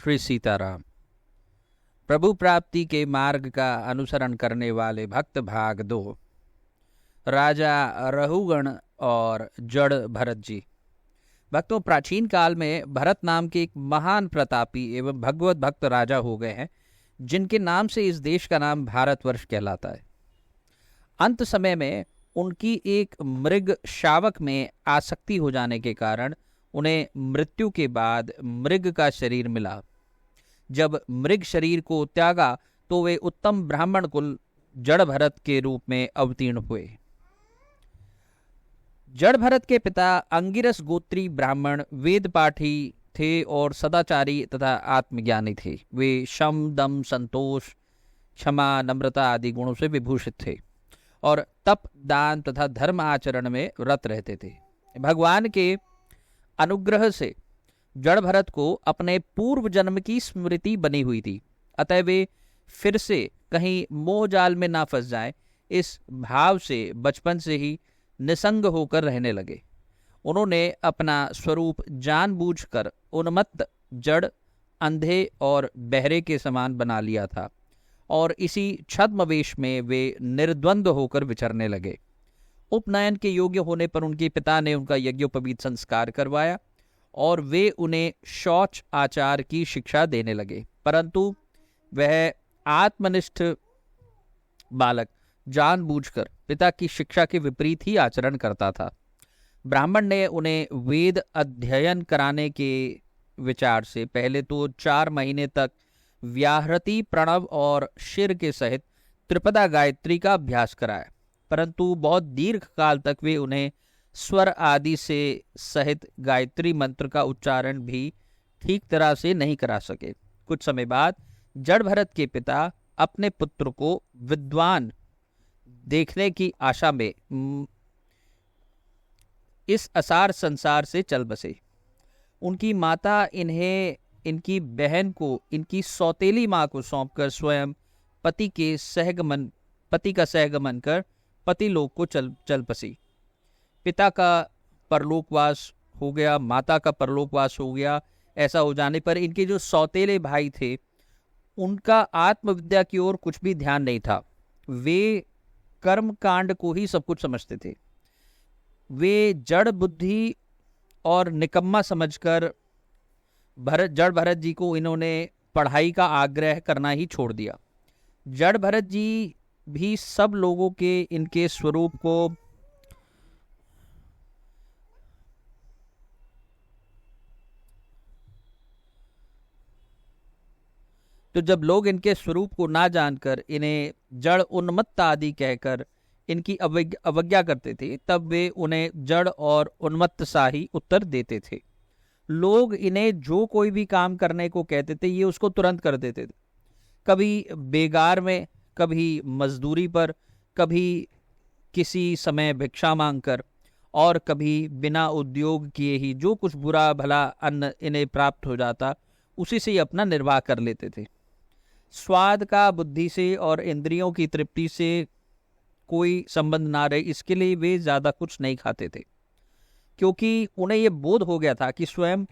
श्री सीताराम। प्रभु प्राप्ति के मार्ग का अनुसरण करने वाले भक्त भाग 2। राजा रहुगण और जड़ भरत जी। भक्तों, प्राचीन काल में भरत नाम के एक महान प्रतापी एवं भगवत भक्त राजा हो गए हैं, जिनके नाम से इस देश का नाम भारतवर्ष कहलाता है। अंत समय में उनकी एक मृग शावक में आसक्ति हो जाने के कारण उन्हें मृत्यु के बाद मृग का शरीर मिला। जब मृग शरीर को त्यागा तो वे उत्तम ब्राह्मण कुल जड़ भरत के रूप में अवतीर्ण हुए। जड़ भरत के पिता अंगिरस गोत्री ब्राह्मण वेद पाठी थे और सदाचारी तथा आत्मज्ञानी थे। वे शम, दम, संतोष, क्षमा, नम्रता आदि गुणों से विभूषित थे और तप, दान तथा धर्म आचरण में रत रहते थे। भगवान के अनुग्रह से जड़ भरत को अपने पूर्व जन्म की स्मृति बनी हुई थी, अतः वे फिर से कहीं मोह जाल में ना फंस जाएं, इस भाव से बचपन से ही निसंग होकर रहने लगे। उन्होंने अपना स्वरूप जानबूझकर उन्मत्त, जड़, अंधे और बहरे के समान बना लिया था और इसी छद्मवेश में वे निर्द्वंद होकर विचरने लगे। उपनयन के योग्य होने पर उनके पिता ने उनका यज्ञोपवीत संस्कार करवाया और वे उन्हें शौच आचार की शिक्षा देने लगे, परंतु वह आत्मनिष्ठ बालक जानबूझकर पिता की शिक्षा के विपरीत ही आचरण करता था। ब्राह्मण ने उन्हें वेद अध्ययन कराने के विचार से पहले तो 4 महीने तक व्याहृति, प्रणव और शिर के सहित त्रिपदा गायत्री का अभ्यास कराया, परंतु बहुत दीर्घ काल तक वे उन्हें स्वर आदि से सहित गायत्री मंत्र का उच्चारण भी ठीक तरह से नहीं करा सके। कुछ समय बाद जड़ भरत के पिता अपने पुत्र को विद्वान देखने की आशा में इस असार संसार से चल बसे। उनकी माता इन्हें इनकी बहन को इनकी सौतेली माँ को सौंपकर स्वयं पति का सहगमन कर पतिलोक को चल बसी। पिता का परलोकवास हो गया, माता का परलोकवास हो गया। ऐसा हो जाने पर इनके जो सौतेले भाई थे उनका आत्मविद्या की ओर कुछ भी ध्यान नहीं था। वे कर्म कांड को ही सब कुछ समझते थे। वे जड़ बुद्धि और निकम्मा समझकर जड़ भरत जी को इन्होंने पढ़ाई का आग्रह करना ही छोड़ दिया। जड़ भरत जी भी सब लोगों के इनके स्वरूप को तो जब लोग इनके स्वरूप को ना जानकर इन्हें जड़ उन्मत्त आदि कहकर इनकी अवज्ञा करते थे, तब वे उन्हें जड़ और उन्मत्त सा ही उत्तर देते थे। लोग इन्हें जो कोई भी काम करने को कहते थे ये उसको तुरंत कर देते थे। कभी बेगार में, कभी मजदूरी पर, कभी किसी समय भिक्षा मांगकर और कभी बिना उद्योग किए ही जो कुछ बुरा भला अन्न इन्हें प्राप्त हो जाता उसी से ही अपना निर्वाह कर लेते थे। स्वाद का बुद्धि से और इंद्रियों की तृप्ति से कोई संबंध ना रहे, इसके लिए वे ज़्यादा कुछ नहीं खाते थे, क्योंकि उन्हें ये बोध हो गया था कि स्वयं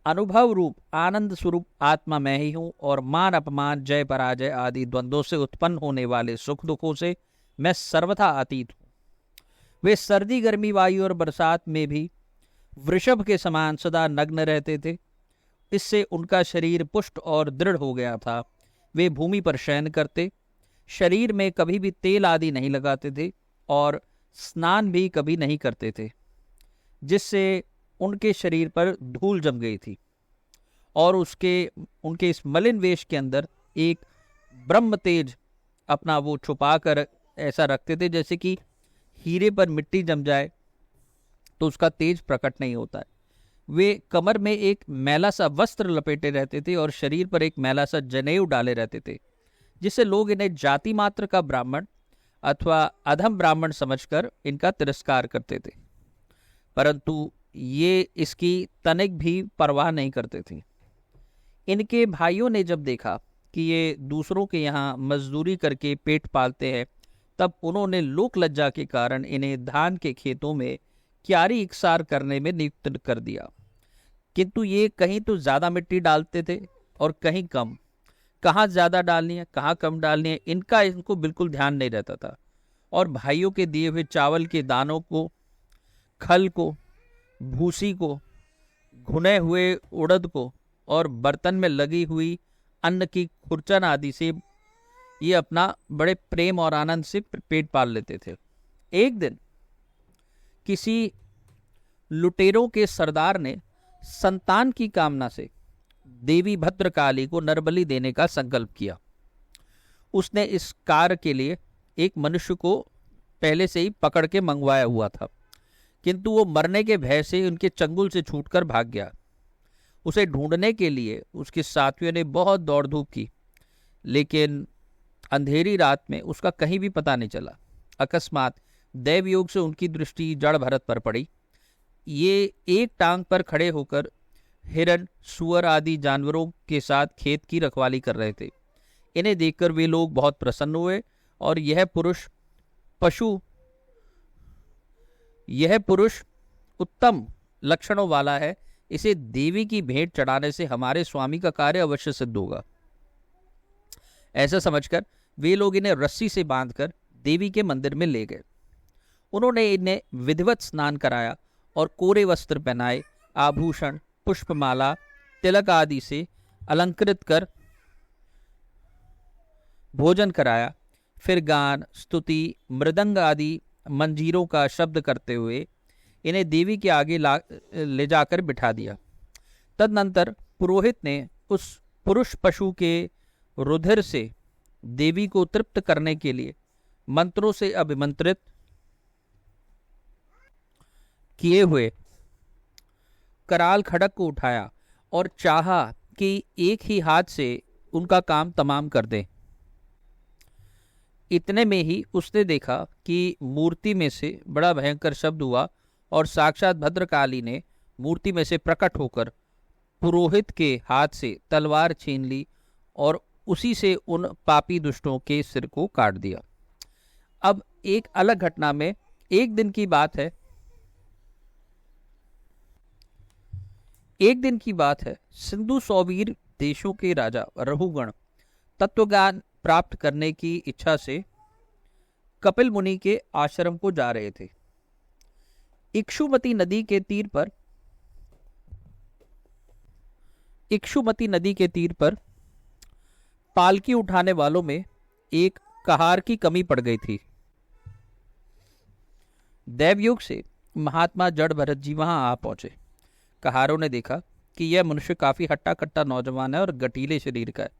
अनुभव रूप आनंद स्वरूप आत्मा मैं ही हूँ और मान अपमान, जय पराजय आदि द्वंद्वों से उत्पन्न होने वाले सुख दुखों से मैं सर्वथा अतीत हूँ। वे सर्दी, गर्मी, वायु और बरसात में भी वृषभ के समान सदा नग्न रहते थे। इससे उनका शरीर पुष्ट और दृढ़ हो गया था। वे भूमि पर शयन करते, शरीर में कभी भी तेल आदि नहीं लगाते थे और स्नान भी कभी नहीं करते थे, जिससे उनके शरीर पर धूल जम गई थी और उनके इस मलिन वेश के अंदर एक ब्रह्म तेज अपना वो छुपा कर ऐसा रखते थे जैसे कि हीरे पर मिट्टी जम जाए तो उसका तेज प्रकट नहीं होता है। वे कमर में एक मैला सा वस्त्र लपेटे रहते थे और शरीर पर एक मैला सा जनेऊ डाले रहते थे, जिससे लोग इन्हें जाति मात्र का ब्राह्मण अथवा अधम ब्राह्मण समझकर इनका तिरस्कार करते थे, परंतु ये इसकी तनिक भी परवाह नहीं करते थे। इनके भाइयों ने जब देखा कि ये दूसरों के यहाँ मजदूरी करके पेट पालते हैं, तब उन्होंने लोक लज्जा के कारण इन्हें धान के खेतों में क्यारी इकसार करने में नियुक्त कर दिया। किंतु ये कहीं तो ज़्यादा मिट्टी डालते थे और कहीं कम, कहाँ ज़्यादा डालनी है कहाँ कम डालनी है इनका इनको बिल्कुल ध्यान नहीं रहता था। और भाइयों के दिए हुए चावल के दानों को, खल को, भूसी को, भुने हुए उड़द को और बर्तन में लगी हुई अन्न की खुरचन आदि से ये अपना बड़े प्रेम और आनंद से पेट पाल लेते थे। एक दिन किसी लुटेरों के सरदार ने संतान की कामना से देवी भद्रकाली को नरबलि देने का संकल्प किया। उसने इस कार्य के लिए एक मनुष्य को पहले से ही पकड़ के मंगवाया हुआ था, किंतु वो मरने के भय से उनके चंगुल से छूटकर भाग गया। उसे ढूंढने के लिए उसके साथियों ने बहुत दौड़ धूप की, लेकिन अंधेरी रात में उसका कहीं भी पता नहीं चला। अकस्मात दैवयोग से उनकी दृष्टि जड़ भरत पर पड़ी। ये एक टांग पर खड़े होकर हिरण, सुअर आदि जानवरों के साथ खेत की रखवाली कर रहे थे। इन्हें देखकर वे लोग बहुत प्रसन्न हुए और यह पुरुष उत्तम लक्षणों वाला है, इसे देवी की भेंट चढ़ाने से हमारे स्वामी का कार्य अवश्य सिद्ध होगा। ऐसा समझकर वे लोग इन्हें रस्सी से बांधकर देवी के मंदिर में ले गए। उन्होंने इन्हें विधिवत स्नान कराया और कोरे वस्त्र पहनाए, आभूषण, पुष्पमाला, तिलक आदि से अलंकृत कर भोजन कराया। फिर गान, स्तुति, मृदंग आदि मंजीरों का शब्द करते हुए इन्हें देवी के आगे ले जाकर बिठा दिया। तदनंतर पुरोहित ने उस पुरुष पशु के रुधिर से देवी को तृप्त करने के लिए मंत्रों से अभिमंत्रित किए हुए कराल खड़क को उठाया और चाहा कि एक ही हाथ से उनका काम तमाम कर दें। इतने में ही उसने देखा कि मूर्ति में से बड़ा भयंकर शब्द हुआ और साक्षात भद्रकाली ने मूर्ति में से प्रकट होकर पुरोहित के हाथ से तलवार छीन ली और उसी से उन पापी दुष्टों के सिर को काट दिया। अब एक अलग घटना में एक दिन की बात है, सिंधु सौवीर देशों के राजा रहुगण तत्वज्ञान प्राप्त करने की इच्छा से कपिल मुनि के आश्रम को जा रहे थे। इक्षुमती नदी के तीर पर पालकी उठाने वालों में एक कहार की कमी पड़ गई थी। दैवयोग से महात्मा जड़ भरत जी वहां आ पहुंचे। कहारों ने देखा कि यह मनुष्य काफी हट्टा कट्टा नौजवान है और गटीले शरीर का है,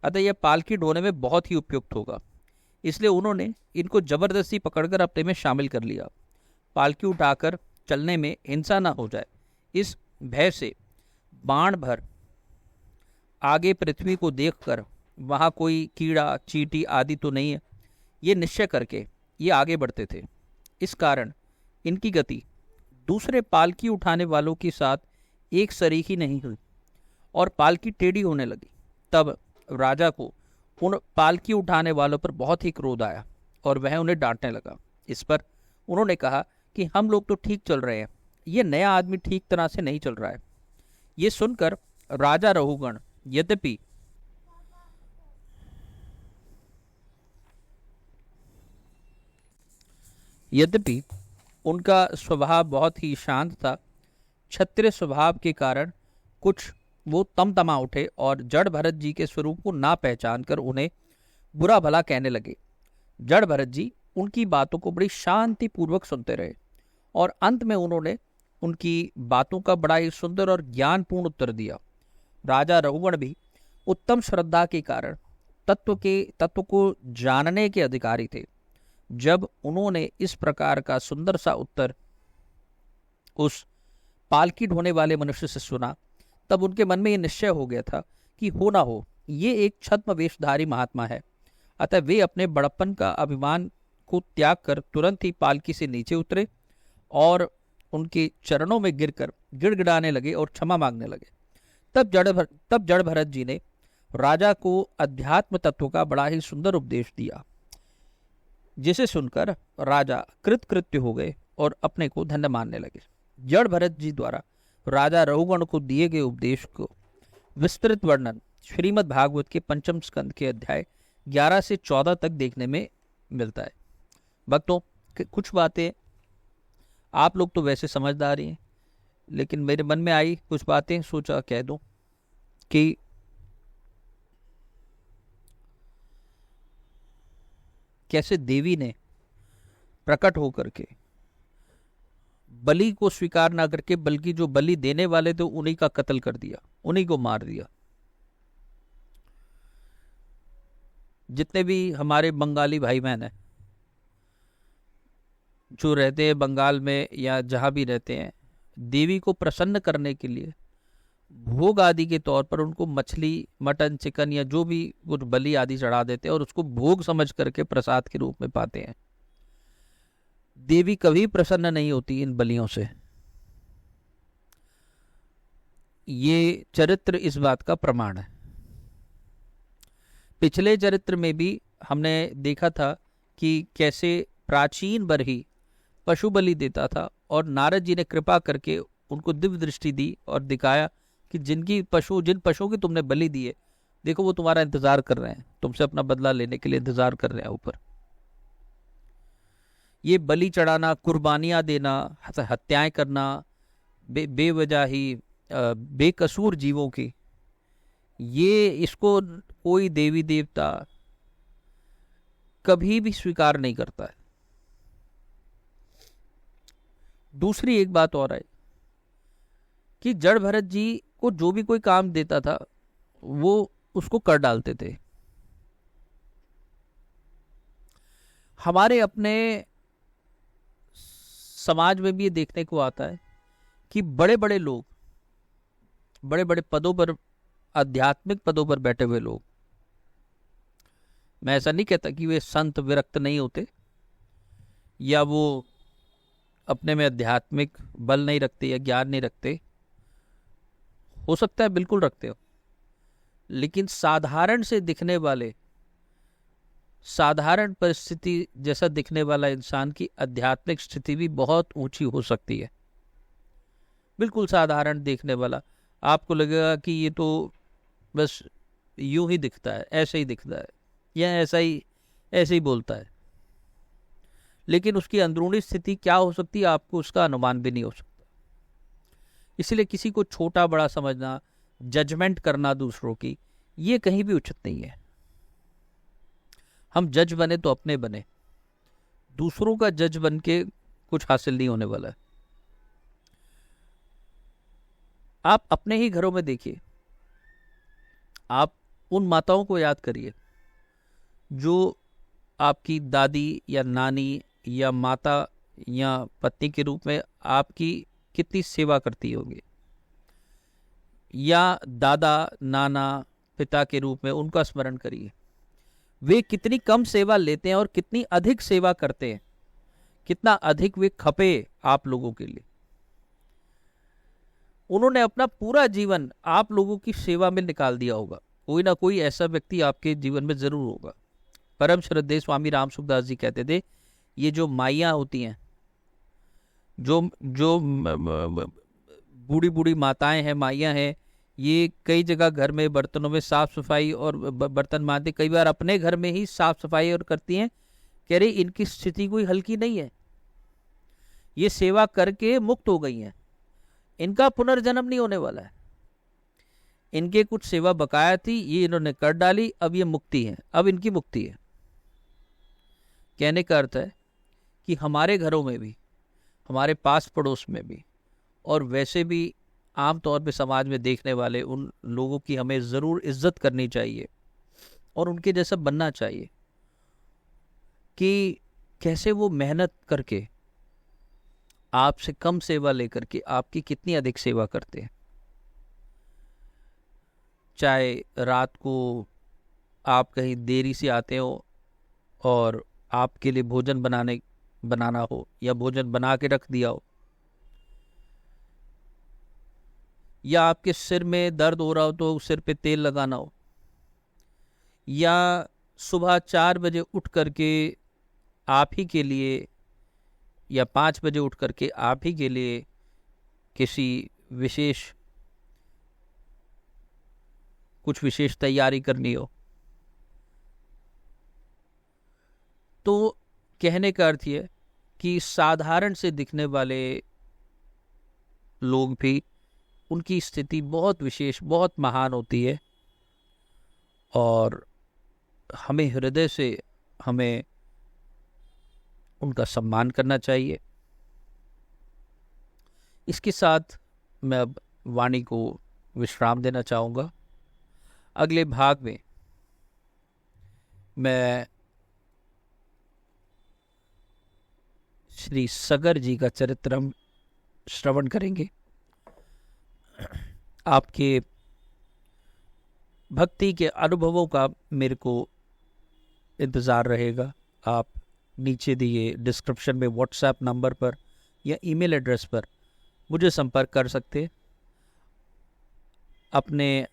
अतः यह पालकी ढोने में बहुत ही उपयुक्त होगा। इसलिए उन्होंने इनको जबरदस्ती पकड़कर अपने में शामिल कर लिया। पालकी उठाकर चलने में हिंसा न हो जाए, इस भय से बाण भर आगे पृथ्वी को देखकर वहां कोई कीड़ा चींटी आदि तो नहीं है, ये निश्चय करके ये आगे बढ़ते थे। इस कारण इनकी गति दूसरे पालकी उठाने वालों के साथ एक सरीखी नहीं हुई और पालकी टेढ़ी होने लगी। तब राजा को उन पालकी उठाने वालों पर बहुत ही क्रोध आया और वह उन्हें डांटने लगा। इस पर उन्होंने कहा कि हम लोग तो ठीक चल रहे हैं, ये नया आदमी ठीक तरह से नहीं चल रहा है। ये सुनकर राजा रहुगण यद्यपि उनका स्वभाव बहुत ही शांत था, क्षत्रिय स्वभाव के कारण कुछ वो तमतमा उठे और जड़ भरत जी के स्वरूप को ना पहचान कर उन्हें बुरा भला कहने लगे। जड़ भरत जी उनकी बातों को बड़ी शांति पूर्वक सुनते रहे और अंत में उन्होंने उनकी बातों का बड़ा ही सुंदर और ज्ञानपूर्ण उत्तर दिया। राजा रहुगण भी उत्तम श्रद्धा के कारण तत्व को जानने के अधिकारी थे। जब उन्होंने इस प्रकार का सुंदर सा उत्तर उस पालकी ढोने वाले मनुष्य से सुना, तब उनके मन में यह निश्चय हो गया था कि हो ना हो ये एक छद्म वेशधारी महात्मा है। अतः वे अपने बड़प्पन का अभिमान को त्याग कर तुरंत ही पालकी से नीचे उतरे और उनके चरणों में गिरकर गिड़गिड़ाने लगे और क्षमा मांगने लगे। तब जड़ भरत जी ने राजा को अध्यात्म तत्व का बड़ा ही सुंदर उपदेश दिया, जिसे सुनकर राजा कृतकृत्य हो गए और अपने को धन्य मानने लगे। जड़ भरत जी द्वारा राजा रहुगण को दिए गए उपदेश को विस्तृत वर्णन श्रीमद् भागवत के पंचम स्कंद के अध्याय 11 से 14 तक देखने में मिलता है। भक्तों, कुछ बातें आप लोग तो वैसे समझदार ही हैं, लेकिन मेरे मन में आई कुछ बातें, सोचा कह दूं कि कैसे देवी ने प्रकट होकर के बलि को स्वीकार ना करके, बल्कि जो बलि देने वाले थे उन्हीं का कत्ल कर दिया, उन्हीं को मार दिया। जितने भी हमारे बंगाली भाई बहन हैं जो रहते हैं बंगाल में या जहां भी रहते हैं, देवी को प्रसन्न करने के लिए भोग आदि के तौर पर उनको मछली, मटन, चिकन या जो भी कुछ बलि आदि चढ़ा देते हैं और उसको भोग समझ करके प्रसाद के रूप में पाते हैं। देवी कभी प्रसन्न नहीं होती इन बलियों से। ये चरित्र इस बात का प्रमाण है। पिछले चरित्र में भी हमने देखा था कि कैसे प्राचीन बरही पशु बलि देता था और नारद जी ने कृपा करके उनको दिव्य दृष्टि दी और दिखाया कि जिन पशुओं की तुमने बलि दी है, देखो वो तुम्हारा इंतजार कर रहे हैं, तुमसे अपना बदला लेने के लिए इंतजार कर रहे हैं ऊपर। ये बलि चढ़ाना, कुर्बानियां देना, हत्याएं करना, बेवजह ही बेकसूर जीवों की, ये इसको कोई देवी देवता कभी भी स्वीकार नहीं करता है। दूसरी एक बात और है कि जड़ भरत जी को जो भी कोई काम देता था वो उसको कर डालते थे। हमारे अपने समाज में भी ये देखने को आता है कि बड़े बड़े लोग, बड़े बड़े पदों पर, आध्यात्मिक पदों पर बैठे हुए लोग, मैं ऐसा नहीं कहता कि वे संत विरक्त नहीं होते या वो अपने में आध्यात्मिक बल नहीं रखते या ज्ञान नहीं रखते, हो सकता है बिल्कुल रखते हो, लेकिन साधारण से दिखने वाले, साधारण परिस्थिति जैसा दिखने वाला इंसान की आध्यात्मिक स्थिति भी बहुत ऊंची हो सकती है। बिल्कुल साधारण देखने वाला, आपको लगेगा कि ये तो बस यूं ही दिखता है, ऐसे ही दिखता है या ऐसे ही बोलता है, लेकिन उसकी अंदरूनी स्थिति क्या हो सकती है आपको उसका अनुमान भी नहीं हो सकता। इसलिए किसी को छोटा बड़ा समझना, जजमेंट करना दूसरों की, ये कहीं भी उचित नहीं है। हम जज बने तो अपने बने, दूसरों का जज बन के कुछ हासिल नहीं होने वाला है। आप अपने ही घरों में देखिए, आप उन माताओं को याद करिए जो आपकी दादी या नानी या माता या पत्नी के रूप में आपकी कितनी सेवा करती होगी, या दादा, नाना, पिता के रूप में उनका स्मरण करिए, वे कितनी कम सेवा लेते हैं और कितनी अधिक सेवा करते हैं, कितना अधिक वे खपे आप लोगों के लिए। उन्होंने अपना पूरा जीवन आप लोगों की सेवा में निकाल दिया होगा। कोई ना कोई ऐसा व्यक्ति आपके जीवन में जरूर होगा। परम श्रद्धेय स्वामी राम सुखदास जी कहते थे, ये जो माइयाँ होती हैं, जो बूढ़ी बूढ़ी माताएं हैं, माइयाँ हैं, ये कई जगह घर में बर्तनों में साफ सफाई और बर्तन मांजते, कई बार अपने घर में ही साफ सफाई और करती हैं। कह रही इनकी स्थिति कोई हल्की नहीं है, ये सेवा करके मुक्त हो गई हैं, इनका पुनर्जन्म नहीं होने वाला है, इनके कुछ सेवा बकाया थी, ये इन्होंने कर डाली, अब ये मुक्ति है, अब इनकी मुक्ति है। कहने का अर्थ है कि हमारे घरों में भी, हमारे पास पड़ोस में भी, और वैसे भी आमतौर पे समाज में देखने वाले उन लोगों की हमें ज़रूर इज्जत करनी चाहिए और उनके जैसा बनना चाहिए कि कैसे वो मेहनत करके आपसे कम सेवा लेकर के आपकी कितनी अधिक सेवा करते हैं। चाहे रात को आप कहीं देरी से आते हो और आपके लिए भोजन बनाना हो या भोजन बना के रख दिया हो, या आपके सिर में दर्द हो रहा हो तो सिर पे तेल लगाना हो, या सुबह 4 बजे उठ करके आप ही के लिए या 5 बजे उठ करके आप ही के लिए किसी विशेष कुछ विशेष तैयारी करनी हो। तो कहने का अर्थ ये कि साधारण से दिखने वाले लोग भी, उनकी स्थिति बहुत विशेष, बहुत महान होती है, और हमें हृदय से हमें उनका सम्मान करना चाहिए। इसके साथ मैं अब वाणी को विश्राम देना चाहूँगा। अगले भाग में मैं श्री सगर जी का चरित्र हम श्रवण करेंगे। आपके भक्ति के अनुभवों का मेरे को इंतज़ार रहेगा। आप नीचे दिए डिस्क्रिप्शन में व्हाट्सएप नंबर पर या ईमेल एड्रेस पर मुझे संपर्क कर सकते हैं। अपने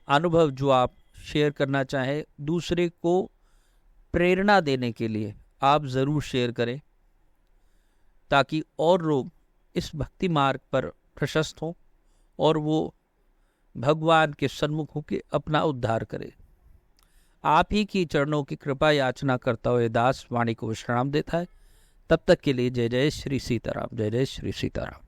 अनुभव जो आप शेयर करना चाहें दूसरे को प्रेरणा देने के लिए, आप ज़रूर शेयर करें, ताकि और लोग इस भक्ति मार्ग पर प्रशस्त हों और वो भगवान के सन्मुख होकर अपना उद्धार करें। आप ही की चरणों की कृपा याचना करता हुए दास वाणी को विश्राम देता है। तब तक के लिए जय जय श्री सीताराम, जय जय श्री सीताराम।